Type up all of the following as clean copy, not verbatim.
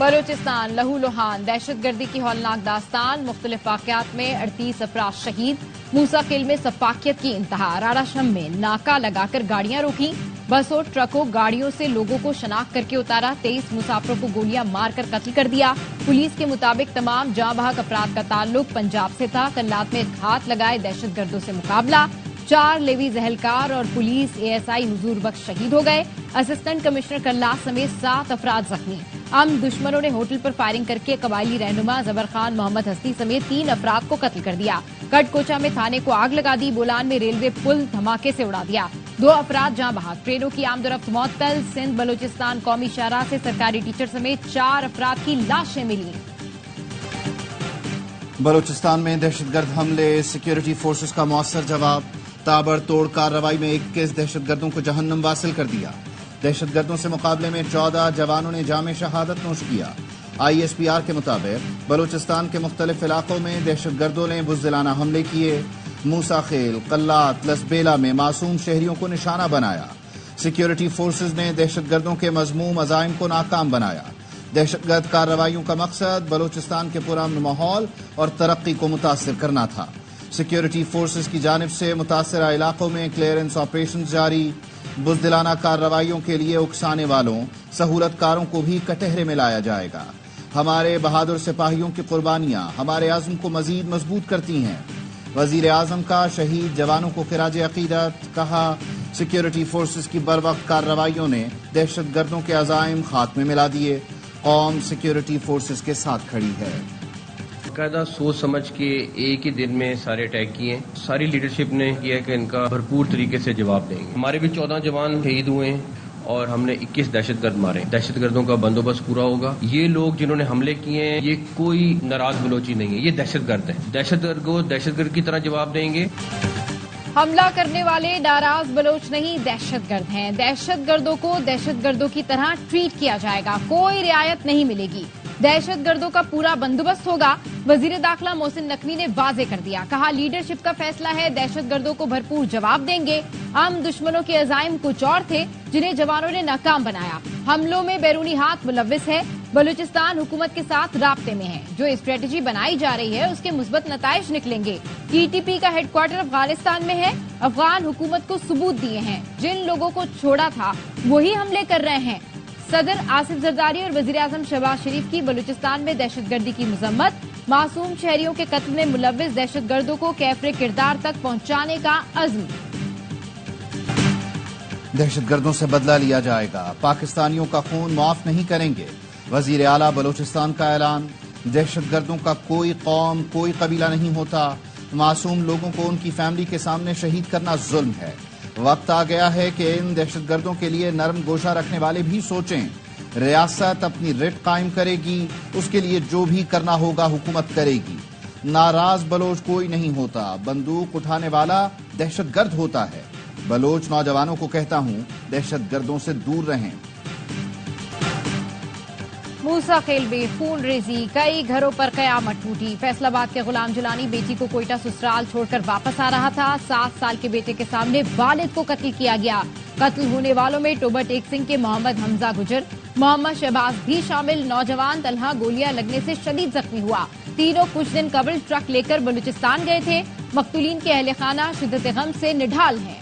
بلوچستان لہو لہان دہشت گردی کی ہولناک داستان، مختلف واقعات میں 38 افراد شہید۔ موسیٰ خیل میں سفاکیت کی انتہا، راڑا شم میں ناکا لگا کر گاڑیاں روکیں، بسوں ٹرکوں گاڑیوں سے لوگوں کو شناخت کر کے اتارا، 23 مسافروں کو گولیاں مار کر قتل کر دیا۔ پولیس کے مطابق تمام جاں بحق افراد کا تعلق پنجاب سے تھا۔ کلات میں گھات لگائے دہشت گردوں سے مقابلہ، 4 لیویز اہلکار اور پولیس ASI حضور بخش شہید ہو گئے۔ اسسٹنٹ کمشنر کلات سمیت 7 افراد زخمی۔ دشمنوں نے ہوٹل پر فائرنگ کر کے قبائلی رہنما زبر خان محمد ہستی سمیت 3 افراد کو قتل کر دیا۔ کٹ کوچا میں تھانے کو آگ لگا دی، بولان میں ریلوے پل دھماکے سے اڑا دیا، 2 افراد جاں بحق۔ ٹرینوں کی آمد و رفت معطل، سندھ بلوچستان قومی شاہراہ سے سرکاری ٹیچر سمیت 4 افراد کی لاشیں ملی۔ بلوچستان میں دہشت گرد حملے، سیکیورٹی فورسز کا مؤثر جواب، تابڑ توڑ کارروائی میں 21 دہشت گردوں کو جہنم واصل کر دیا۔ دہشت گردوں سے مقابلے میں 14 جوانوں نے جام شہادت نوش کیا۔ ISPR کے مطابق بلوچستان کے مختلف علاقوں میں دہشت گردوں نے بزدلانہ حملے کیے۔ موسیٰ خیل، قلات، لسبیلا میں معصوم شہریوں کو نشانہ بنایا۔ سیکیورٹی فورسز نے دہشت گردوں کے مذموم عزائم کو ناکام بنایا۔ دہشت گرد کارروائیوں کا مقصد بلوچستان کے پرامن ماحول اور ترقی کو متاثر کرنا تھا۔ سیکیورٹی فورسز کی جانب سے متاثرہ علاقوں میں کلیئرنس آپریشن جاری۔ بزدلانہ کارروائیوں کے لیے اکسانے والوں، سہولت کاروں کو بھی کٹہرے میں لایا جائے گا۔ ہمارے بہادر سپاہیوں کی قربانیاں ہمارے عزم کو مزید مضبوط کرتی ہیں۔ وزیر اعظم کا شہید جوانوں کو خراج عقیدت، کہا سیکیورٹی فورسز کی بروقت کارروائیوں نے دہشت گردوں کے عزائم خاتمے میں لا دیے۔ قوم سیکیورٹی فورسز کے ساتھ کھڑی ہے۔ باقاعدہ سوچ سمجھ کے ایک ہی دن میں سارے اٹیک کیے، ساری لیڈرشپ نے کیا کہ ان کا بھرپور طریقے سے جواب دیں گے۔ ہمارے بھی 14 جوان شہید ہوئے ہیں اور ہم نے 21 دہشت گرد مارے۔ دہشت گردوں کا بندوبست پورا ہوگا۔ یہ لوگ جنہوں نے حملے کیے ہیں یہ کوئی ناراض بلوچی نہیں ہے، یہ دہشت گرد ہیں۔ دہشت گرد کو دہشت گرد کی طرح جواب دیں گے۔ حملہ کرنے والے ناراض بلوچ نہیں، دہشت گرد ہیں۔ دہشت گردوں کو دہشت گردوں کی طرح ٹریٹ کیا جائے گا، کوئی رعایت نہیں ملے گی۔ دہشت گردوں کا پورا بندوبست ہوگا۔ وزیر داخلہ محسن نقوی نے واضح کر دیا، کہا لیڈرشپ کا فیصلہ ہے، دہشت گردوں کو بھرپور جواب دیں گے۔ دشمنوں کے عزائم کچھ اور تھے جنہیں جوانوں نے ناکام بنایا۔ حملوں میں بیرونی ہاتھ ملوث ہے۔ بلوچستان حکومت کے ساتھ رابطے میں ہے، جو اسٹریٹجی بنائی جا رہی ہے اس کے مثبت نتائج نکلیں گے۔ TTP کا ہیڈ کوارٹر افغانستان میں ہے۔ افغان حکومت کو ثبوت دیے ہیں، جن لوگوں کو چھوڑا تھا وہی حملے کر رہے ہیں۔ صدر آصف زرداری اور وزیر اعظم شہباز شریف کی بلوچستان میں دہشت گردی کی مذمت، معصوم شہریوں کے قتل میں ملوث دہشت گردوں کو کیفر کردار تک پہنچانے کا عزم۔ دہشت گردوں سے بدلہ لیا جائے گا، پاکستانیوں کا خون معاف نہیں کریں گے، وزیر اعلیٰ بلوچستان کا اعلان۔ دہشت گردوں کا کوئی قوم، کوئی قبیلہ نہیں ہوتا، معصوم لوگوں کو ان کی فیملی کے سامنے شہید کرنا ظلم ہے۔ وقت آ گیا ہے کہ ان دہشت گردوں کے لیے نرم گوشہ رکھنے والے بھی سوچیں۔ ریاست اپنی رٹ قائم کرے گی، اس کے لیے جو بھی کرنا ہوگا حکومت کرے گی۔ ناراض بلوچ کوئی نہیں ہوتا، بندوق اٹھانے والا دہشت گرد ہوتا ہے۔ بلوچ نوجوانوں کو کہتا ہوں، دہشت گردوں سے دور رہیں۔ موسیٰ خیل میں خون ریزی، کئی گھروں پر قیامت ٹوٹی۔ فیصل آباد کے غلام جلانی بیٹی کو کوئٹہ سسرال چھوڑ کر واپس آ رہا تھا، 7 سال کے بیٹے کے سامنے والد کو قتل کیا گیا۔ قتل ہونے والوں میں ٹوبر ٹیک سنگھ کے محمد حمزہ گجر، محمد شہباز بھی شامل۔ نوجوان طلحہ گولیاں لگنے سے شدید زخمی ہوا۔ تینوں کچھ دن قبل ٹرک لے کر بلوچستان گئے تھے۔ مقتولین کے اہل خانہ شدت غم سے نڈھال ہیں۔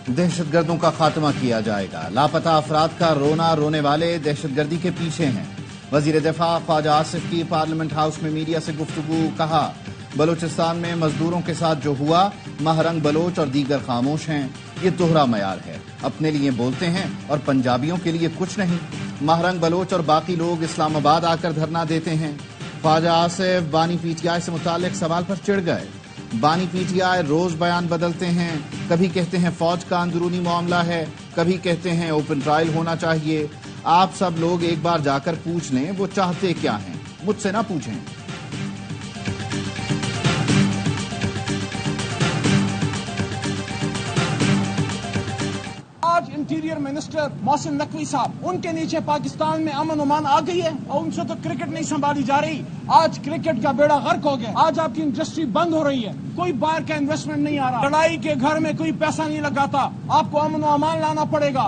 دہشت گردوں کا خاتمہ کیا جائے گا، لاپتہ افراد کا رونا رونے والے دہشت گردی کے پیچھے ہیں۔ وزیر دفاع خواجہ آصف کی پارلیمنٹ ہاؤس میں میڈیا سے گفتگو، کہا بلوچستان میں مزدوروں کے ساتھ جو ہوا، مہرنگ بلوچ اور دیگر خاموش ہیں۔ یہ دوہرا معیار ہے، اپنے لیے بولتے ہیں اور پنجابیوں کے لیے کچھ نہیں۔ مہرنگ بلوچ اور باقی لوگ اسلام آباد آ کر دھرنا دیتے ہیں۔ خواجہ آصف بانی PTI سے متعلق سوال پر چڑ گئے۔ بانی PTI روز بیان بدلتے ہیں، کبھی کہتے ہیں فوج کا اندرونی معاملہ ہے، کبھی کہتے ہیں اوپن ٹرائل ہونا چاہیے۔ آپ سب لوگ ایک بار جا کر پوچھ لیں وہ چاہتے کیا ہیں، مجھ سے نہ پوچھیں۔ آج انٹیریئر منسٹر محسن نقوی صاحب، ان کے نیچے پاکستان میں امن امان آ گئی ہے اور ان سے تو کرکٹ نہیں سنبھالی جا رہی۔ آج کرکٹ کا بیڑا غرق ہو گیا، آج آپ کی انڈسٹری بند ہو رہی ہے، کوئی باہر کا انویسٹمنٹ نہیں آ رہا، لڑائی کے گھر میں کوئی پیسہ نہیں لگاتا، آپ کو امن و امان لانا پڑے گا۔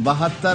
72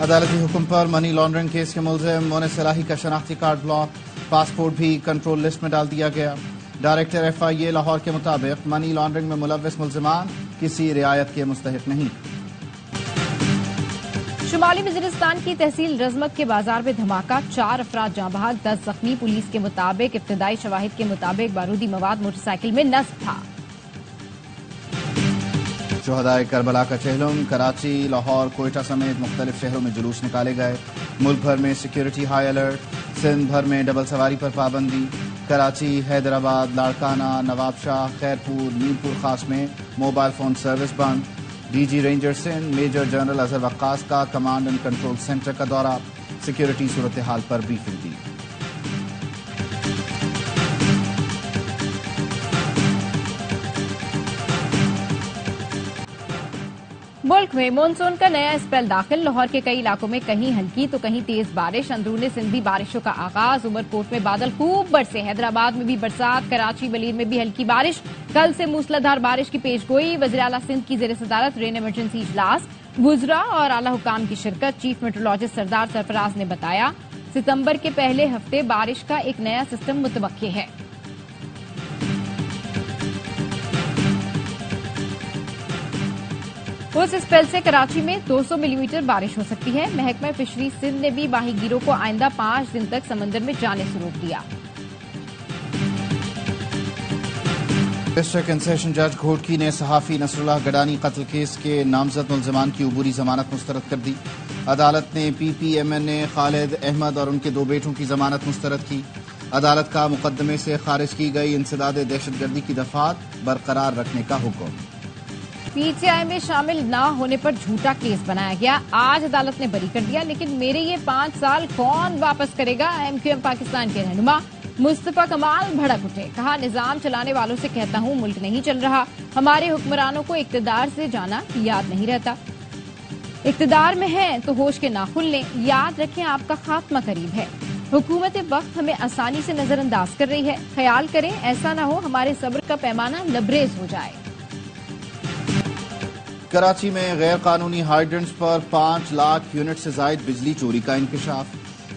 عدالتی حکم پر منی لانڈرنگ کیس کے ملزم مونس الہی کا شناختی کارڈ بلاک، پاسپورٹ بھی کنٹرول لسٹ میں ڈال دیا گیا۔ ڈائریکٹر FIA لاہور کے مطابق منی لانڈرنگ میں ملوث ملزمان کسی رعایت کے مستحق نہیں۔ شمالی وزیرستان کی تحصیل رزمت کے بازار میں دھماکہ، 4 افراد جاں بحق، 10 زخمی۔ پولیس کے مطابق ابتدائی شواہد کے مطابق بارودی مواد موٹر سائیکل میں نصب تھا۔ شہدائے کربلا کا چہلم، کراچی، لاہور، کوئٹہ سمیت مختلف شہروں میں جلوس نکالے گئے۔ ملک بھر میں سیکیورٹی ہائی الرٹ، سندھ بھر میں ڈبل سواری پر پابندی۔ کراچی، حیدرآباد، لاڑکانہ، نواب شاہ، خیرپور، میرپور خاص میں موبائل فون سروس بند۔ DG ranger Sindh major general Azhar Waqas کا کمانڈ اینڈ کنٹرول سینٹر کا دورہ، سیکیورٹی صورتحال پر بریفنگ دی۔ ملک میں مانسون کا نیا اسپیل داخل، لاہور کے کئی علاقوں میں کہیں ہلکی تو کہیں تیز بارش، اندرون سندھی بارشوں کا آغاز۔ عمرکوٹ میں بادل خوب برسے، حیدرآباد میں بھی برسات، کراچی بلیر میں بھی ہلکی بارش۔ کل سے موسلادھار بارش کی پیش گوئی، وزیر اعلیٰ سندھ کی زیر صدارت رین ایمرجنسی اجلاس، وزراء اور اعلیٰ حکام کی شرکت۔ چیف میٹرولوجسٹ سردار سرفراز نے بتایا ستمبر کے پہلے ہفتے بارش کا ایک نیا سسٹم متوقع ہے۔ اس اسپیل سے کراچی میں 200 ملی میٹر بارش ہو سکتی ہے۔ محکمہ فشریز سندھ نے بھی ماہی گیروں کو آئندہ 5 دن تک سمندر میں جانے سے روک دیا۔ ڈسٹرکٹ اینڈ سیشن جج گھوٹکی نے صحافی نصر اللہ گڈانی قتل کیس کے نامزد ملزمان کی عبوری ضمانت مسترد کر دی۔ عدالت نے PPMNA خالد احمد اور ان کے 2 بیٹوں کی ضمانت مسترد کی۔ عدالت کا مقدمے سے خارج کی گئی انسداد دہشت گردی کی دفعات برقرار رکھنے کا حکم۔ PTI میں شامل نہ ہونے پر جھوٹا کیس بنایا گیا، آج عدالت نے بری کر دیا، لیکن میرے یہ 5 سال کون واپس کرے گا؟ MQM پاکستان کے رہنما مصطفیٰ کمال بھڑک اٹھے، کہا نظام چلانے والوں سے کہتا ہوں ملک نہیں چل رہا، ہمارے حکمرانوں کو اقتدار سے جانا یاد نہیں رہتا، اقتدار میں ہیں تو ہوش کے ناخن لیں، یاد رکھیں آپ کا خاتمہ قریب ہے، حکومت وقت ہمیں آسانی سے نظر انداز کر رہی ہے، خیال کریں ایسا نہ ہو ہمارے صبر کا پیمانہ لبریز ہو جائے۔ کراچی میں غیر قانونی ہائیڈرنٹس پر 5 لاکھ یونٹ سے زائد بجلی چوری کا انکشاف۔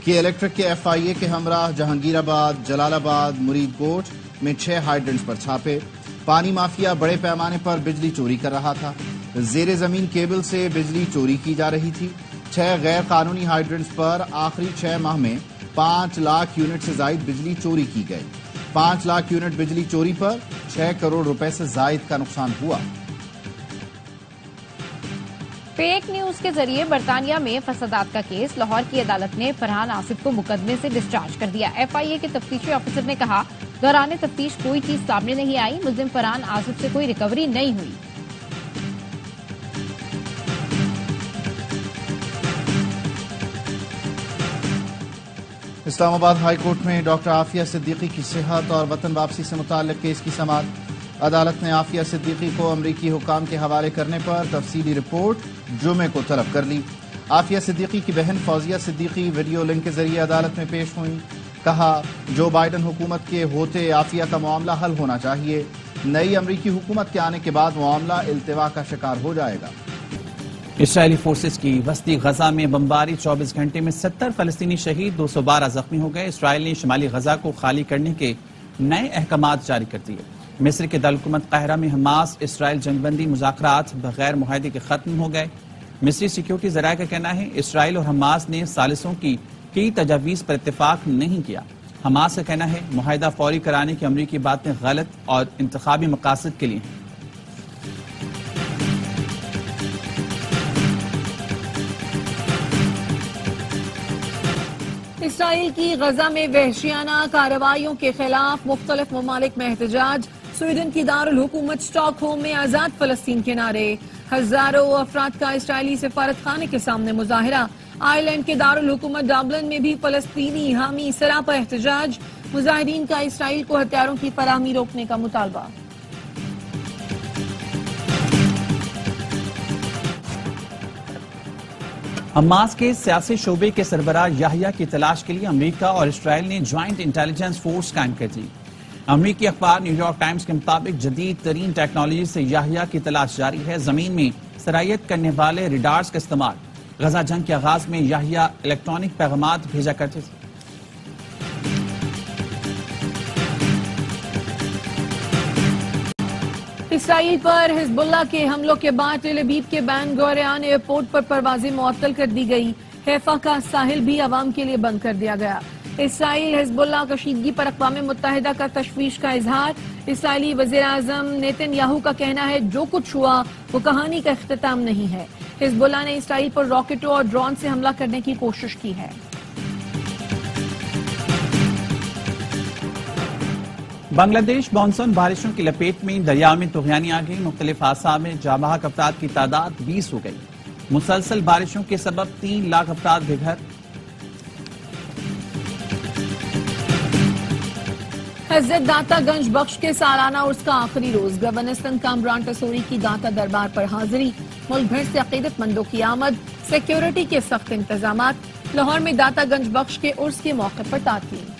کی الیکٹرک کے FIA کے ہمراہ جہانگیر آباد، جلال آباد، مرید کوٹ میں 6 ہائیڈرنٹس پر چھاپے۔ پانی مافیا بڑے پیمانے پر بجلی چوری کر رہا تھا، زیر زمین کیبل سے بجلی چوری کی جا رہی تھی۔ 6 غیر قانونی ہائیڈرنٹس پر آخری 6 ماہ میں 5 لاکھ یونٹ سے زائد بجلی چوری کی گئی۔ 5 لاکھ یونٹ بجلی چوری پر 6 کروڑ روپے سے زائد کا نقصان ہوا۔ فیک نیوز کے ذریعے برطانیہ میں فسادات کا کیس، لاہور کی عدالت نے فرحان آصف کو مقدمے سے ڈسچارج کر دیا۔ FIA کے تفتیشی آفیسر نے کہا دوران تفتیش کوئی چیز سامنے نہیں آئی، ملزم فرحان آصف سے کوئی ریکوری نہیں ہوئی۔ اسلام آباد ہائی کورٹ میں ڈاکٹر عافیہ صدیقی کی صحت اور وطن واپسی سے متعلق کیس کی سماعت۔ عدالت نے عافیہ صدیقی کو امریکی حکام کے حوالے کرنے پر تفصیلی رپورٹ جمعے کو طلب کر لی۔ عافیہ صدیقی کی بہن فوزیہ صدیقی ویڈیو لنک کے ذریعے عدالت میں پیش ہوئیں، کہا جو بائیڈن حکومت کے ہوتے عافیہ کا معاملہ حل ہونا چاہیے، نئی امریکی حکومت کے آنے کے بعد معاملہ التوا کا شکار ہو جائے گا۔ اسرائیلی فورسز کی وسطی غزہ میں بمباری، 24 گھنٹے میں 70 فلسطینی شہید، 212 زخمی ہو گئے۔ اسرائیل نے شمالی غزہ کو خالی کرنے کے نئے احکامات جاری کر دیے۔ مصر کے دارالحکومت قاہرہ میں حماس اسرائیل جنگ بندی مذاکرات بغیر معاہدے کے ختم ہو گئے۔ مصری سیکیورٹی ذرائع کا کہنا ہے اسرائیل اور حماس نے ثالثوں کی کئی تجاویز پر اتفاق نہیں کیا۔ حماس کا کہنا ہے معاہدہ فوری کرانے کی امریکی باتیں غلط اور انتخابی مقاصد کے لیے ہیں۔ اسرائیل کی غزہ میں وحشیانہ کارروائیوں کے خلاف مختلف ممالک میں احتجاج، سویڈن کی دارالحکومت اسٹاک ہوم میں آزاد فلسطین کے نعرے، ہزاروں افراد کا اسرائیلی سفارت خانے کے سامنے مظاہرہ، آئرلینڈ کے دارالحکومت ڈبلن میں بھی فلسطینی حامی سراپا احتجاج، مظاہرین کا اسرائیل کو ہتھیاروں کی فراہمی روکنے کا مطالبہ۔ حماس کے سیاسی شعبے کے سربراہ یحییٰ کی تلاش کے لیے امریکہ اور اسرائیل نے جوائنٹ انٹیلیجنس فورس قائم کر دی۔ امریکی اخبار نیو یارک ٹائمز کے مطابق جدید ترین ٹیکنالوجی سے یحییٰ کی تلاش جاری ہے۔ زمین میں سرایت کرنے والے ریڈارز کا استعمال غزہ جنگ کے آغاز میں یحییٰ الیکٹرانک پیغامات بھیجا کرتے تھے۔ اسرائیل پر حزب اللہ کے حملوں کے بعد ٹیل ابیب کے بین گوریان ایئرپورٹ پر پروازیں معطل کر دی گئی۔ حیفا کا ساحل بھی عوام کے لیے بند کر دیا گیا۔ اسرائیل حزب اللہ کشیدگی پر اقوام متحدہ کا تشویش کا اظہار۔ اسرائیلی وزیر اعظم نیتن یاہو کا کہنا ہے جو کچھ ہوا وہ کہانی کا اختتام نہیں ہے۔ حزب اللہ نے اسرائیل پر راکٹوں اور ڈرون سے حملہ کرنے کی کوشش کی ہے۔ بنگلہ دیش مانسون بارشوں کی لپیٹ میں دریا میں طغیانی آ گئی۔ مختلف حادثات میں جاں بحق افراد کی تعداد 20 ہو گئی۔ مسلسل بارشوں کے سبب 3 لاکھ افراد بے گھر۔ حضرت داتا گنج بخش کے سالانہ عرس کا آخری روز، گورنر سندھ کامران ٹسوری کی داتا دربار پر حاضری۔ ملک بھر سے عقیدت مندوں کی آمد، سیکیورٹی کے سخت انتظامات۔ لاہور میں داتا گنج بخش کے عرس کے موقع پر تعطیل۔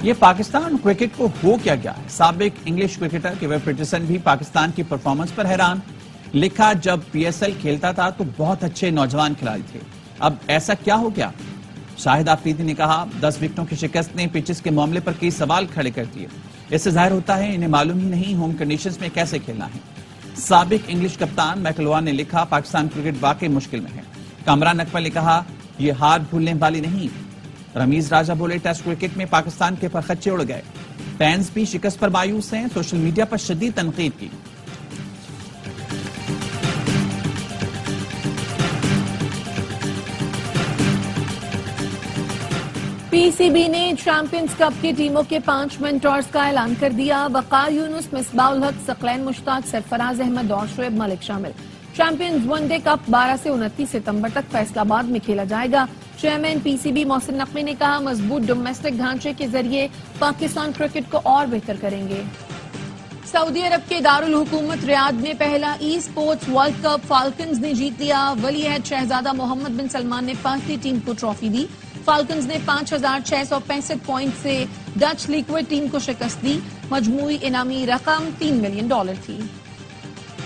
یہ پاکستان کرکٹ کو ہو کیا گیا ہے؟ سابق انگلش کرکٹر کیوین پیٹرسن بھی پاکستان کی پرفارمنس پر حیران۔ لکھا جب پی ایس ایل کھیلتا تھا تو بہت اچھے نوجوان کھلاڑی تھے، اب ایسا کیا ہو گیا؟ شاہد آفریدی نے کہا 10 وکٹوں کی شکست نے پچز کے معاملے پر کئی سوال کھڑے کر دیے۔ اس سے ظاہر ہوتا ہے انہیں معلوم ہی نہیں ہوم کنڈیشنز میں کیسے کھیلنا ہے۔ سابق انگلش کپتان میکلوان نے لکھا پاکستان کرکٹ واقعی مشکل میں ہے۔ کامران اکمل نے کہا یہ ہار بھولنے والی نہیں۔ رمیز راجہ بولے ٹیسٹ کرکٹ میں پاکستان کے پرخچے اڑ گئے۔ فینز بھی شکست پر مایوس ہیں، سوشل میڈیا پر شدید تنقید کی۔ پی سی بی نے چیمپئنز کپ کی ٹیموں کے 5 مینٹورز کا اعلان کر دیا۔ وقار یونس، مصباح الحق، ثقلین مشتاق، سرفراز احمد اور شعیب ملک شامل۔ چیمپئنز ون ڈے کپ 12 سے 29 ستمبر تک فیصل آباد میں کھیلا جائے گا۔ Chairman P C B Mohsin Naqvi نے کہا مضبوط ڈومیسٹک ڈھانچے کے ذریعے پاکستان کرکٹ کو اور بہتر کریں گے۔ سعودی عرب کے دارالحکومت ریاض میں پہلا ای اسپورٹس ورلڈ کپ فالکنز نے جیت لیا۔ ولی عہد شہزادہ محمد بن سلمان نے پارٹی ٹیم کو ٹرافی دی۔ فالکنز نے 5665 پوائنٹ سے ڈچ لیکوڈ ٹیم کو شکست دی۔ مجموعی انعامی رقم $3 ملین تھی۔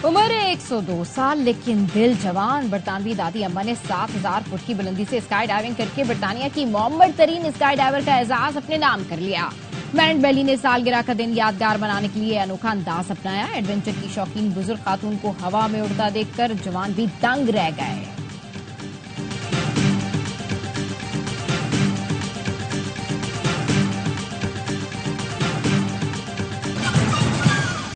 عمر 102 سال لیکن دل جوان۔ برطانوی دادی اماں نے 7000 فٹ کی بلندی سے اسکائی ڈائیونگ کر کے برطانیہ کی معمر ترین اسکائی ڈائیور کا اعزاز اپنے نام کر لیا۔ مینٹ بیلی نے سالگرہ کا دن یادگار بنانے کے لیے انوکھا انداز اپنایا۔ ایڈونچر کی شوقین بزرگ خاتون کو ہوا میں اڑتا دیکھ کر جوان بھی دنگ رہ گئے۔